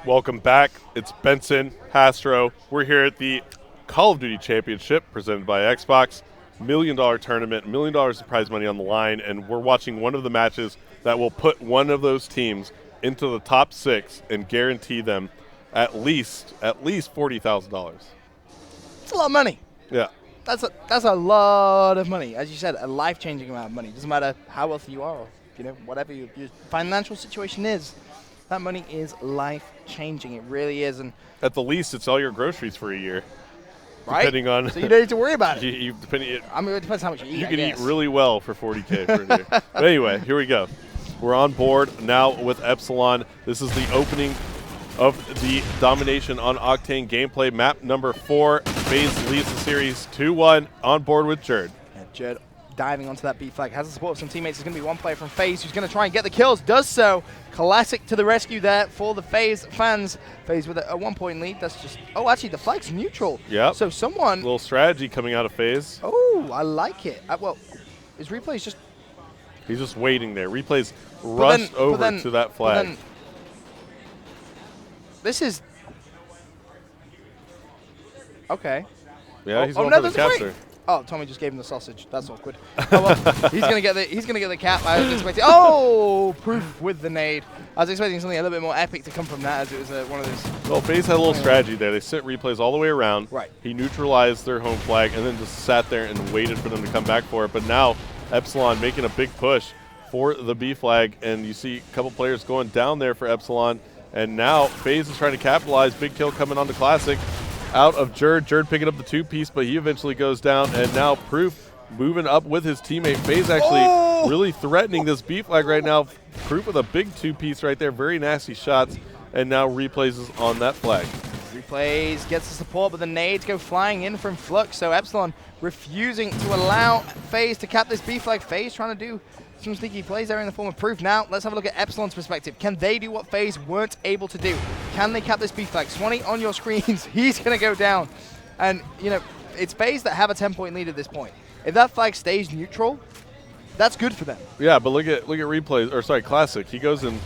Welcome back. It's Benson, Hastro. We're here at the Call of Duty Championship presented by Xbox. $1 million tournament, $1 million of prize money on the line, and we're watching one of the matches that will put one of those teams into the top 6 and guarantee them at least $40,000. It's a lot of money. Yeah. That's a lot of money. As you said, a life-changing amount of money. Doesn't matter how wealthy you are or whatever your financial situation is. That money is life-changing. It really is. And at the least, it's all your groceries for a year. Right? Depending on so you don't need to worry about it. It depends how much you eat. You can eat really well for $40K for a year. But anyway, here we go. We're on board now with Epsilon. This is the opening of the Domination on Octane gameplay. Map number 4. Faze leads the series 2-1 on board with Jerd. Yeah, Jerd diving onto that B flag. Has the support of some teammates. There's going to be one player from Faze who's going to try and get the kills. Does so. Classic to the rescue there for the Faze fans. Faze with a 1-point lead. That's just... Oh, actually, the flag's neutral. Yeah. So someone... Little strategy coming out of Faze. Oh, I like it. Well, his replay's just... He's just waiting there. Replay's rushed over to that flag. This is... Okay. Yeah, he's going for the capture. Oh, Tommy just gave him the sausage. That's awkward. Oh, well, he's gonna get the cap. I was expecting. Oh, proof with the nade. I was expecting something a little bit more epic to come from that, as it was one of those. Well, Faze had a little strategy there. They sent replays all the way around. Right. He neutralized their home flag and then just sat there and waited for them to come back for it. But now Epsilon making a big push for the B flag, and you see a couple players going down there for Epsilon. And now Faze is trying to capitalize. Big kill coming on the Classic. Out of Jerd. Jerd picking up the 2-piece, but he eventually goes down. And now Proof moving up with his teammate. Faze actually really threatening this B flag right now. Proof with a big 2-piece right there. Very nasty shots. And now Replays is on that flag. Replays gets the support, but the nades go flying in from Flux. So Epsilon refusing to allow Faze to cap this B flag. Faze trying to do some sneaky plays there in the form of Proof. Now, let's have a look at Epsilon's perspective. Can they do what Faze weren't able to do? Can they cap this B flag? Swanee on your screens. He's going to go down. And, it's Faze that have a 10-point lead at this point. If that flag stays neutral, that's good for them. Yeah, but look at Replays, or sorry, Classic. He goes and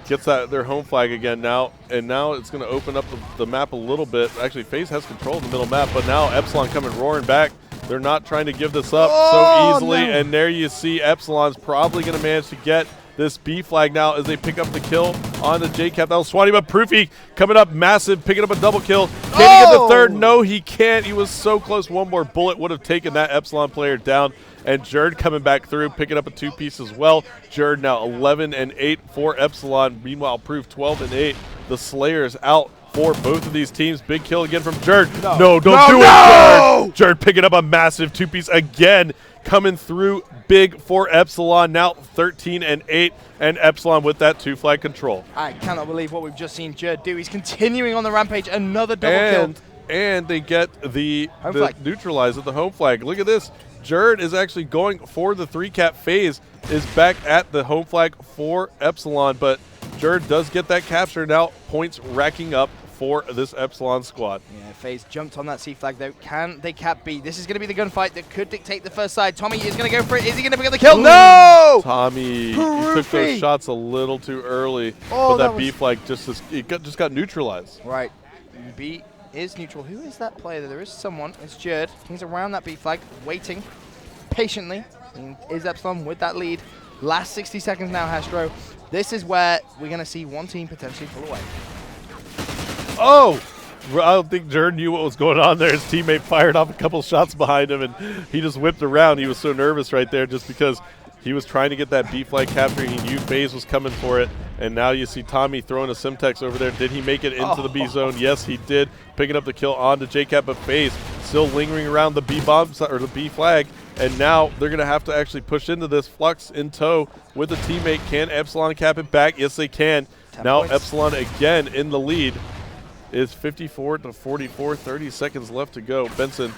gets their home flag again now, and now it's going to open up the map a little bit. Actually, Faze has control of the middle map, but now Epsilon coming roaring back. They're not trying to give this up so easily, and there you see Epsilon's probably going to manage to get this B flag now as they pick up the kill on the J-Cap. That was Swanee, but Proofy coming up massive, picking up a double kill. Can he get the third? No, he can't. He was so close. One more bullet would have taken that Epsilon player down. And Jerd coming back through, picking up a 2-piece as well. Jerd now 11-8 for Epsilon. Meanwhile, Proof 12-8. The Slayers out for both of these teams. Big kill again from Jerd. No, don't do it, Jerd. Jerd picking up a massive 2-piece again. Coming through big for Epsilon. Now 13-8. And Epsilon with that 2-flag control. I cannot believe what we've just seen Jerd do. He's continuing on the rampage. Another double kill. And they get the neutralize at the home flag. Look at this. Jerd is actually going for the 3-cap. Faze is back at the home flag for Epsilon, but Jerd does get that capture now. Points racking up for this Epsilon squad. Yeah, Faze jumped on that C flag though. Can they cap B? This is going to be the gunfight that could dictate the first side. Tommy is going to go for it. Is he going to pick up the kill? No! Tommy, he took those shots a little too early, but that B flag just got neutralized. Right. B is neutral. Who is that player? There is someone. It's Jerd. He's around that B flag, waiting patiently. And is Epsilon with that lead? Last 60 seconds now, Hastro. This is where we're going to see one team potentially pull away. Oh! I don't think Jerd knew what was going on there. His teammate fired off a couple shots behind him, and he just whipped around. He was so nervous right there just because he was trying to get that B flag capture. He knew Faze was coming for it. And now you see Tommy throwing a Simtex over there. Did he make it into the B zone? Yes, he did. Picking up the kill on to J-Cap, but Faze still lingering around the B bomb or the B flag. And now they're going to have to actually push into this. Flux in tow with a teammate. Can Epsilon cap it back? Yes, they can. Now points. Epsilon again in the lead. Is 54-44. 30 seconds left to go. Benson,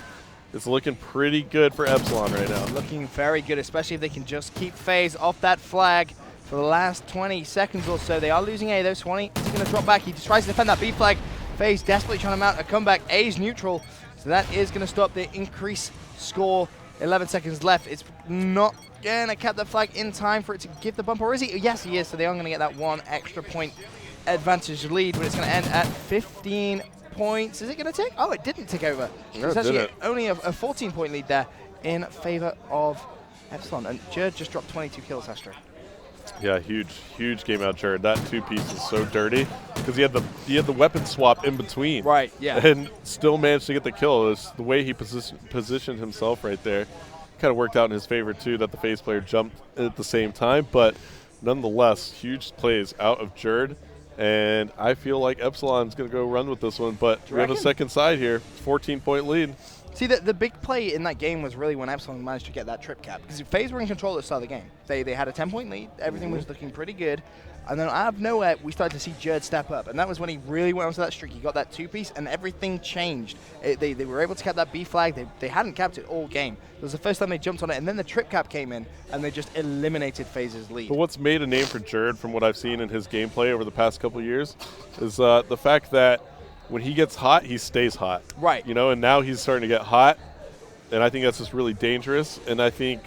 it's looking pretty good for Epsilon right now. Looking very good, especially if they can just keep Faze off that flag for the last 20 seconds or so. They are losing A though. Swanee is going to drop back. He just tries to defend that B flag. Faze desperately trying to mount a comeback. A's neutral, so that is going to stop the increase score. 11 seconds left. It's not going to cap that flag in time for it to give the bump, or is he? Yes, he is, so they are going to get that one extra point advantage lead, but it's going to end at 15 points. Is it going to tick? Oh, it didn't tick over. No, It's it actually didn't. only a 14-point lead there in favor of Epsilon. And Jerd just dropped 22 kills, Astro. Yeah, huge game out, Jared. That 2-piece is so dirty because he had the weapon swap in between. Right, yeah. And still managed to get the kill. It's the way he positioned himself right there. Kind of worked out in his favor, too, that the Faze player jumped at the same time. But nonetheless, huge plays out of Jerd. And I feel like Epsilon's going to go run with this one. But we have a second side here, 14-point lead. See, the big play in that game was really when Epsilon managed to get that trip cap. Because Faze were in control at the start of the game. They had a 10-point lead. Everything was looking pretty good. And then out of nowhere, we started to see Jerd step up. And that was when he really went onto that streak. He got that 2-piece, and everything changed. They were able to cap that B flag. They hadn't capped it all game. It was the first time they jumped on it. And then the trip cap came in, and they just eliminated Faze's lead. But what's made a name for Jerd from what I've seen in his gameplay over the past couple of years is the fact that when he gets hot, he stays hot. Right. You know, and now he's starting to get hot. And I think that's just really dangerous. And I think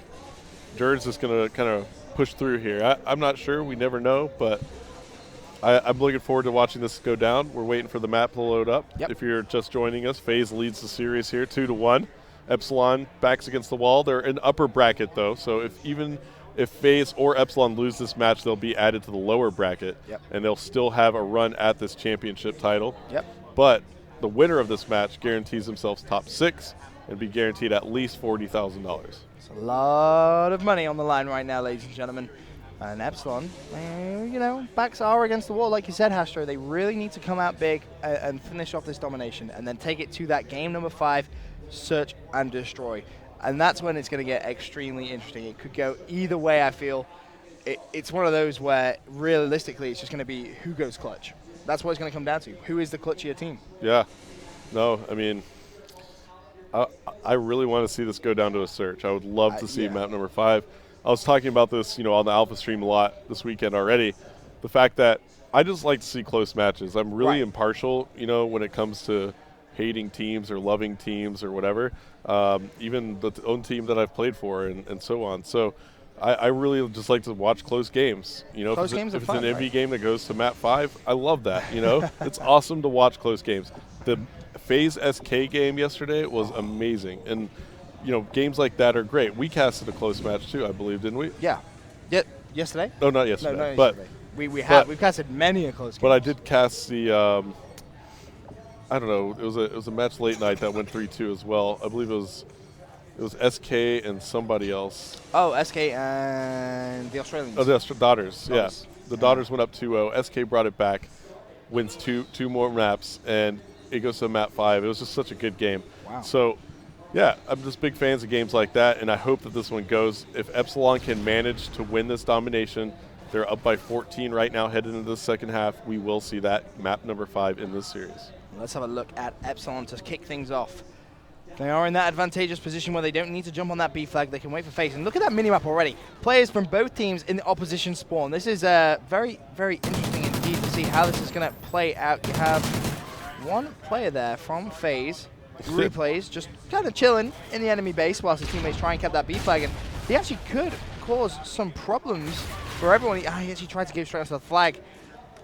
Jerd's just going to kind of push through here. I'm not sure. We never know. But I'm looking forward to watching this go down. We're waiting for the map to load up. Yep. If you're just joining us, Faze leads the series here 2-1. Epsilon backs against the wall. They're in upper bracket, though. So if Faze or Epsilon lose this match, they'll be added to the lower bracket. Yep. And they'll still have a run at this championship title. Yep. But the winner of this match guarantees themselves top 6 and be guaranteed at least $40,000. It's a lot of money on the line right now, ladies and gentlemen. And Epsilon, you know, backs are against the wall. Like you said, Hastro, they really need to come out big and finish off this domination and then take it to that game number 5, search and destroy. And that's when it's going to get extremely interesting. It could go either way, I feel. It's one of those where, realistically, it's just going to be who goes clutch. That's what it's going to come down to. Who is the clutchier team? Yeah. No, I mean, I really want to see this go down to a search. I would love to see map number 5. I was talking about this, on the Alpha stream a lot this weekend already. The fact that I just like to see close matches. I'm really impartial, when it comes to hating teams or loving teams or whatever. Even the own team that I've played for and so on. So I really just like to watch close games. Close games are fun, if it's an MV game that goes to map 5, I love that. It's awesome to watch close games. The Faze SK game yesterday was amazing, and games like that are great. We casted a close match too, I believe, didn't we? Yeah. Yesterday? No, not yesterday. No, but yesterday. We've casted many a close game. But I did cast the I don't know. It was a match late night that went 3-2 as well. I believe it was SK and somebody else. Oh, SK and the Australians. Oh, the Daughters. Yeah, the Daughters went up 2-0. SK brought it back, wins two more maps, and it goes to map 5. It was just such a good game. Wow. So, yeah, I'm just big fans of games like that, and I hope that this one goes. If Epsilon can manage to win this domination, they're up by 14 right now, heading into the second half. We will see that map number 5 in this series. Let's have a look at Epsilon to kick things off. They are in that advantageous position where they don't need to jump on that B flag. They can wait for Faze. And look at that minimap already. Players from both teams in the opposition spawn. This is very, very interesting indeed to see how this is going to play out. You have one player there from Faze, Replays, just kind of chilling in the enemy base whilst his teammates try and cap that B flag. And he actually could cause some problems for everyone. He actually tried to give straight onto the flag.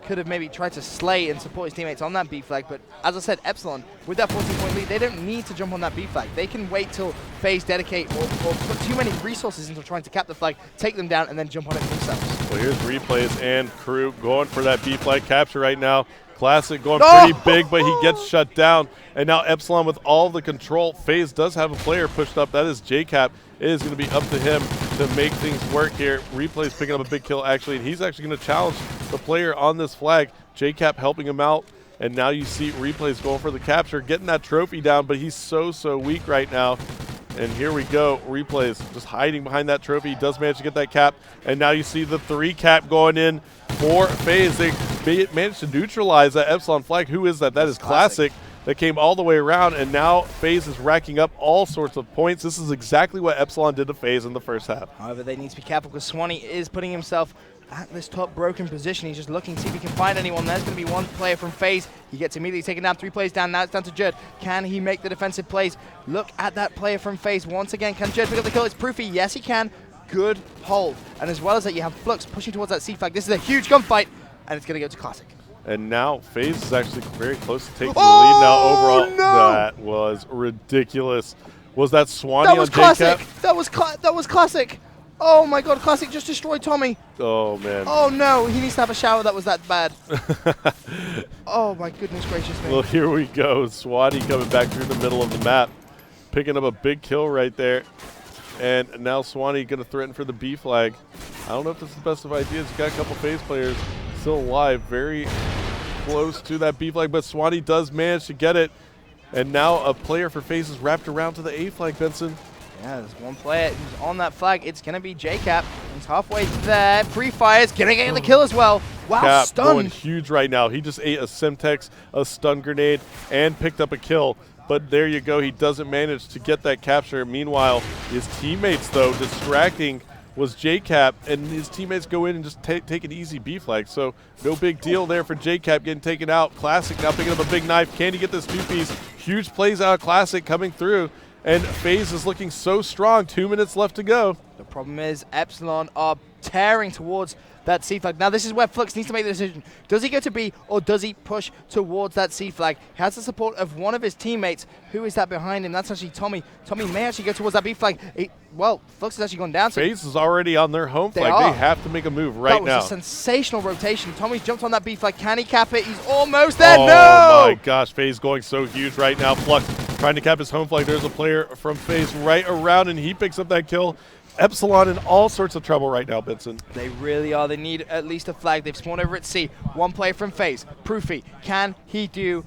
Could have maybe tried to slay and support his teammates on that B flag, but as I said, Epsilon, with that 14-point lead, they don't need to jump on that B flag. They can wait till Faze dedicate or put too many resources into trying to cap the flag, take them down, and then jump on it themselves. Well, here's Replays and crew going for that B flag capture right now. Classic going pretty big, but he gets shut down. And now Epsilon with all the control. Faze does have a player pushed up. That is JCap. It is going to be up to him to make things work here. Replay's picking up a big kill, actually, and he's actually going to challenge the player on this flag. JCap helping him out, and now you see Replay's going for the capture, getting that trophy down, but he's so weak right now. And here we go. Replay's just hiding behind that trophy. He does manage to get that cap, and now you see the 3 cap going in for Faze. They managed to neutralize that Epsilon flag. Who is that? That is Classic. That came all the way around, and now Faze is racking up all sorts of points. This is exactly what Epsilon did to Faze in the first half. However, they need to be careful because Swanee is putting himself at this top broken position. He's just looking to see if he can find anyone. There's going to be one player from Faze. He gets immediately taken down, 3 players down. Now it's down to Jerd. Can he make the defensive plays? Look at that player from Faze once again. Can Jerd pick up the kill? It's Proofy. Yes, he can. Good hold. And as well as that, you have Flux pushing towards that C flag. This is a huge gunfight, and it's going to go to Classic. And now Faze is actually very close to taking the lead now overall. No! That was ridiculous. Was that Swanee That was on classic. JCap? That was classic. Oh my God, classic just destroyed Tommy. Oh man. Oh no, he needs to have a shower. That was that bad. Oh my goodness gracious me. Well, here we go. Swanee coming back through the middle of the map, picking up a big kill right there. And now Swanee going to threaten for the B flag. I don't know if this is the best of ideas. You got a couple Faze players still alive, very close to that B flag, but Swanee does manage to get it. And now a player for Faze is wrapped around to the A flag, Benson. Yeah, there's one player who's on that flag. It's going to be JCap. He's halfway there. Pre-fires, going to get the kill as well. Wow, Cap stunned. going huge right now. He just ate a Semtex, a stun grenade, and picked up a kill. But there you go. He doesn't manage to get that capture. Meanwhile, his teammates, though, distracting was JCap, and his teammates go in and just take an easy B flag. So no big deal there for JCap getting taken out. Classic now picking up a big knife. Can he get this two-piece? Huge plays out of Classic coming through. And Faze is looking so strong. 2 minutes left to go. The problem is Epsilon are tearing towards that C flag. Now this is where Flux needs to make the decision. Does he go to B or does he push towards that C flag? He has the support of one of his teammates. Who is that behind him? That's actually Tommy. Tommy may actually go towards that B flag. Well, Flux has actually gone down. So Faze is already on their home flag. They have to make a move right now. That was a sensational rotation. Tommy's jumped on that B flag. Can he cap it? He's almost there. Oh no! my gosh, Faze going so huge right now. Flux trying to cap his home flag. There's a player from Faze right around, and he picks up that kill. Epsilon in all sorts of trouble right now, Benson. They really are. They need at least a flag. They've spawned over at C. One player from Faze. Proofy. Can he do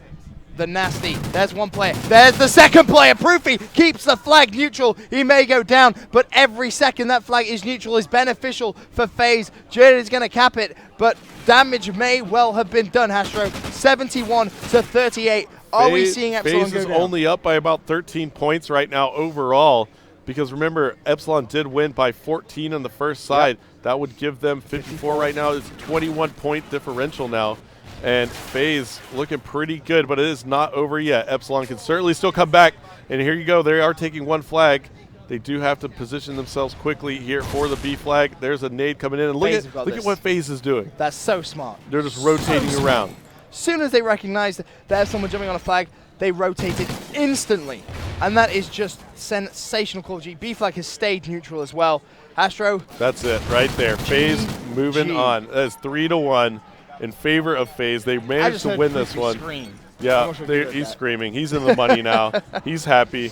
the nasty? There's one player. There's the second player. Proofy keeps the flag neutral. He may go down, but every second that flag is neutral is beneficial for Faze. Jared is going to cap it, but damage may well have been done, Hastro. 71 to 38. Are we seeing Epsilon Faze go is down? only up by about 13 points right now overall. Because remember, Epsilon did win by 14 on the first side. Yep. That would give them 54 right now. It's 21-point differential now. And Faze looking pretty good, but it is not over yet. Epsilon can certainly still come back. And here you go. They are taking one flag. They do have to position themselves quickly here for the B flag. There's a nade coming in. And look at what Faze is doing. That's so smart. They're just rotating around. As soon as they recognized that someone jumping on a flag, they rotated instantly. And that is just sensational Call of Duty. B flag has stayed neutral as well. Astro. That's it right there. Faze moving on. That's 3-1 in favor of Faze. They managed to win this one. Scream. Yeah, he's screaming. He's in the money now. He's happy.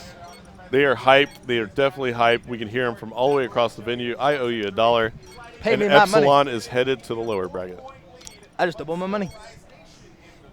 They are hyped. They are definitely hyped. We can hear him from all the way across the venue. I owe you $1. Pay and me that Epsilon money. is headed to the lower bracket. I just doubled my money.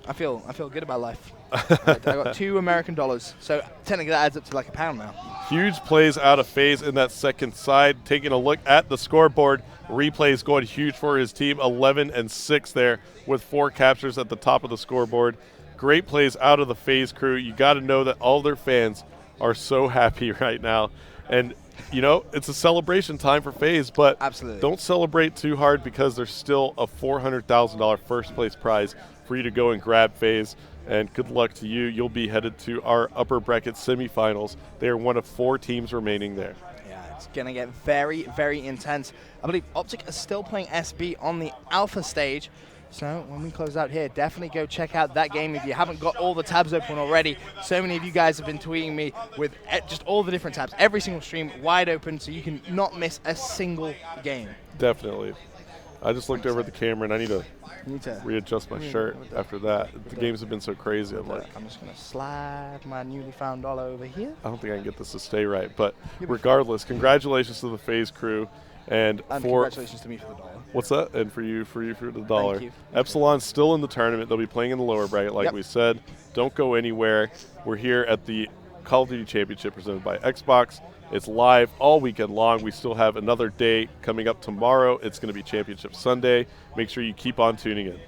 I feel good about life. I got $2 so technically that adds up to like £1 now. Huge plays out of Faze in that second side. Taking a look at the scoreboard, replays going huge for his team. 11-6 there with 4 captures at the top of the scoreboard. Great plays out of the Faze crew. You got to know that all their fans are so happy right now, and you know it's a celebration time for Faze. But absolutely, don't celebrate too hard because there's still a $400,000 first place prize for you to go and grab, Faze. And good luck to you. You'll be headed to our upper bracket semifinals. They are one of 4 teams remaining there. Yeah, it's going to get very, very intense. I believe Optic is still playing SB on the alpha stage. So when we close out here, definitely go check out that game if you haven't got all the tabs open already. So many of you guys have been tweeting me with just all the different tabs. Every single stream wide open so you can not miss a single game. Definitely. I just looked over at the camera and I need to readjust my shirt after that. The games have been so crazy. I'm just going to slide my newly found dollar over here. I don't think I can get this to stay right. But regardless, congratulations to the Faze crew. And congratulations to me for the dollar. What's that? And for you for the dollar. Thank you. Epsilon's still in the tournament. They'll be playing in the lower bracket like we said. Don't go anywhere. We're here at the Call of Duty Championship presented by Xbox. It's live all weekend long. We still have another day coming up tomorrow. It's going to be Championship Sunday. Make sure you keep on tuning in.